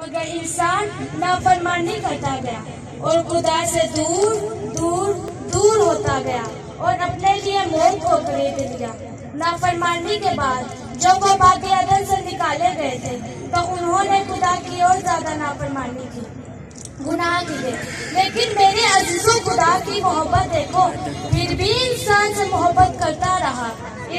मगर इंसान नाफरमानी करता गया और खुदा से दूर दूर दूर होता गया और अपने लिए मौत को खरीद लिया। नाफरमानी के बाद जब वो बाकी अदल से निकाले गए थे तो उन्होंने खुदा की और ज्यादा नाफरमानी की, गुनाह किए। लेकिन मेरे अजीजों, खुदा की मोहब्बत देखो, फिर भी इंसान से मोहब्बत करता रहा।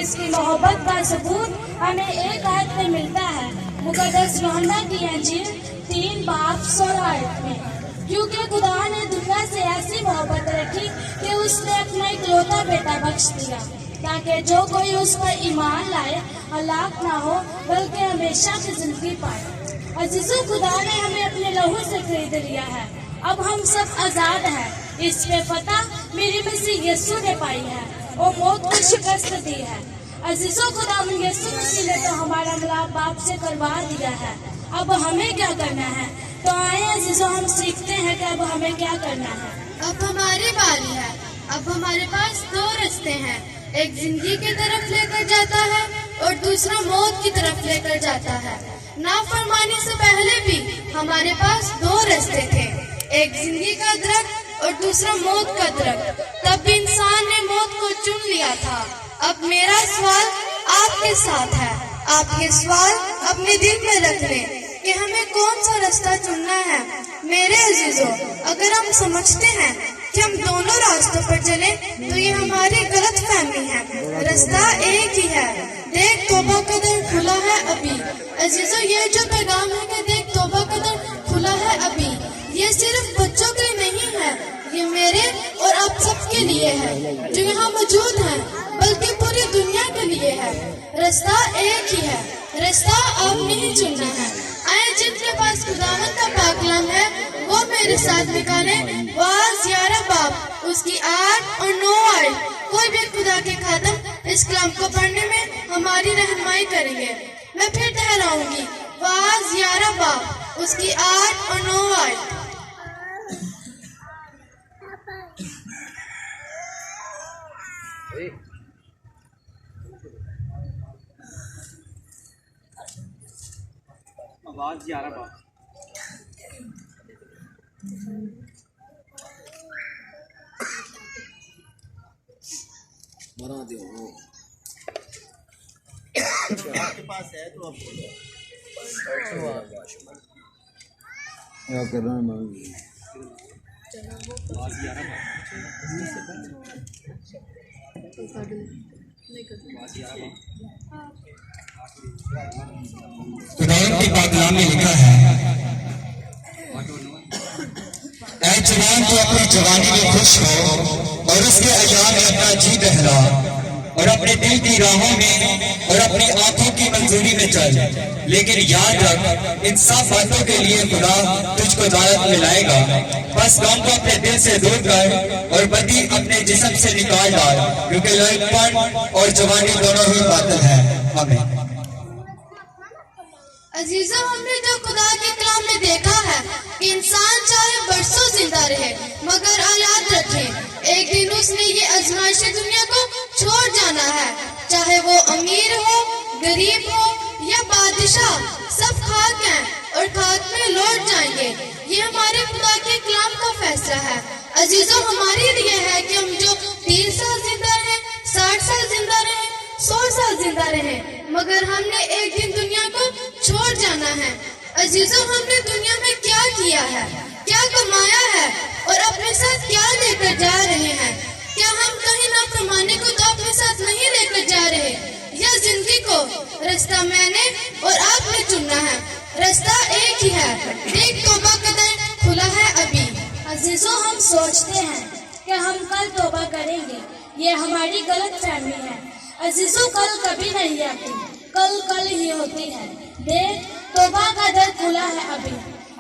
इसकी मोहब्बत का सबूत हमें एक आयत में मिलता है, मुकद्दस यूहन्ना की इंजील 3:16 में, क्योंकि खुदा ने दुनिया से ऐसी मोहब्बत रखी कि उसने अपना इकलौता बेटा बख्श दिया, ताकि जो कोई उस पर ईमान लाए हलाक ना हो बल्कि हमेशा की जिंदगी पाए। अजीजों, खुदा ने हमें अपने लहू से खरीद लिया है। अब हम सब आजाद हैं। इस पे पता मेरी मसीह यीशु ने पाई है और मौत को शिकस्त दी है। अजीजों, खुदा यीशु मसीह ने तो हमारा मिलाप बाप से करवा दिया है। अब हमें क्या करना है? तो आए अजीजों, हम सीखते हैं कि अब हमें क्या करना है। अब हमारी बारी है। अब हमारे पास दो रास्ते हैं, एक जिंदगी की तरफ लेकर जाता है और दूसरा मौत की तरफ लेकर जाता है। नाफरमानी से पहले भी हमारे पास दो रास्ते थे, एक जिंदगी का दरख्त और दूसरा मौत का दरख्त। तब भी इंसान ने मौत को चुन लिया था। अब मेरा सवाल आपके साथ है, आप ये सवाल अपने दिल में रख लें कि हमें कौन सा रास्ता चुनना है। मेरे अजीजों, अगर हम समझते हैं कि हम दोनों रास्तों पर चले तो ये हमारी गलत फहमी है। रास्ता एक ही है, देख तौबा का दर खुला है अभी। अजीजों, ये जो पैगाम है कि देख तौबा का दर खुला है अभी, ये सिर्फ बच्चों के लिए नहीं है, ये मेरे और आप सबके लिए है जो यहाँ मौजूद हैं, बल्कि पूरी दुनिया के लिए है। रास्ता एक ही है, रास्ता आपने ही चुनना है। आए जिनके पास खुदावंद का पाक कलाम है वो मेरे साथ निकाले वाज 11 बाब उसकी 8 और 9 आयत। कोई भी खुदा के खादम इस कलाम को पढ़ने में हमारी रहनुमाई करेंगे। मैं फिर दोहराऊंगी, वाज 11 बाब उसकी 8 और 9 आयत। आवाज 11 बार बना दो वो आपके पास है तो आप बोलो क्या कर रहा है। आवाज 11 बार खुदावंद के पाक कलाम में लिखा है, ऐ जवान तो अपनी जवानी में खुश हो और उसके अय्याम में अपना जी बहला और अपने दिल की राहों में और अपनी आंखों की मंजूरी में चल। लेकिन याद रख, इन सब बातों के लिए खुदा तुझको दावत में लाएगा। बस काम को अपने दिल से दूर कर और बदी अपने जिस्म से निकाल डाल, क्योंकि लड़कपन और जवानी दोनों ही बातिल है। आमीन। अजीजों, हमने जो खुदा के कलाम में देखा है कि इंसान चाहे बरसों जिंदा रहे, मगर याद रखे एक दिन उसने ये आजमाइशी दुनिया को छोड़ जाना है। चाहे वो अमीर हो, गरीब हो या बादशाह, सब खाक हैं और खाक में लौट जाएंगे। ये हमारे खुदा के कलाम का फैसला है। अजीजों, हमारे लिए है कि हम जो 30 साल जिंदा रहे, 60 साल जिंदा रहे, 100 साल जिंदा रहे, मगर हमने एक दिन दुनिया को छोड़ जाना है। अजीजों, हमने दुनिया में क्या किया है, क्या कमाया है और अपने साथ क्या लेकर जा रहे हैं? क्या हम कहीं नाफरमानी को तो अपने साथ नहीं लेकर जा रहे? या जिंदगी को? रास्ता मैंने और आपने चुनना है। रास्ता एक ही है, देख तौबा का दर खुला है अभी। अजीजों, हम सोचते हैं कि हम कल तौबा करेंगे, ये हमारी गलत फहमी है। अजीजों, कल कभी नहीं आती, कल कल ही होती है। देख तौबा का दर खुला है अभी।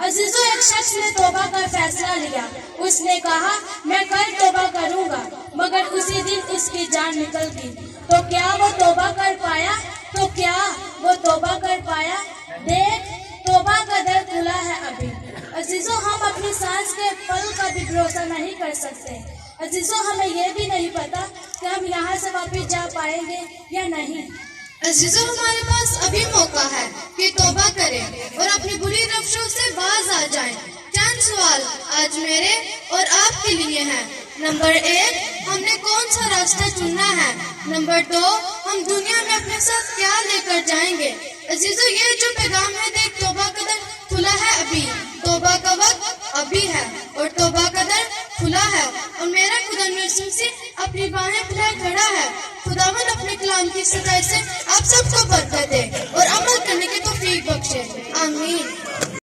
अजीजों, एक शख्स ने तौबा का फैसला लिया। उसने कहा मैं कल तौबा करूंगा, मगर उसी दिन उसकी जान निकल गई। तो क्या वो तौबा कर पाया? तो क्या वो तौबा कर पाया? देख तौबा का दर खुला है अभी। अजीजों, हम अपनी सांस के पल का भी भरोसा नहीं कर सकते। अजीजों, हमें ये भी नहीं पता कि हम यहाँ से वापस जा पाएंगे या नहीं। अजीजों, हमारे पास अभी मौका है कि तौबा करें और अपनी बुरी रफ्शों से آ جائیں۔ چند سوال آج میرے اور آپ کے لیے ہیں۔ نمبر 1، ہم نے کون سا راستہ چننا ہے؟ نمبر 2، ہم دنیا میں اپنے ساتھ کیا لے کر جائیں گے؟ عزیزو، یہ جو پیغام ہے دیکھ توبہ کا در کھلا ہے ابھی، توبہ کا وقت ابھی ہے اور توبہ کا در کھلا ہے، اور میرا خدا یسوع مسیح اپنی باہیں پھیلائے کھڑا ہے۔ خداوند اپنے کلام کی سچائی سے آپ سب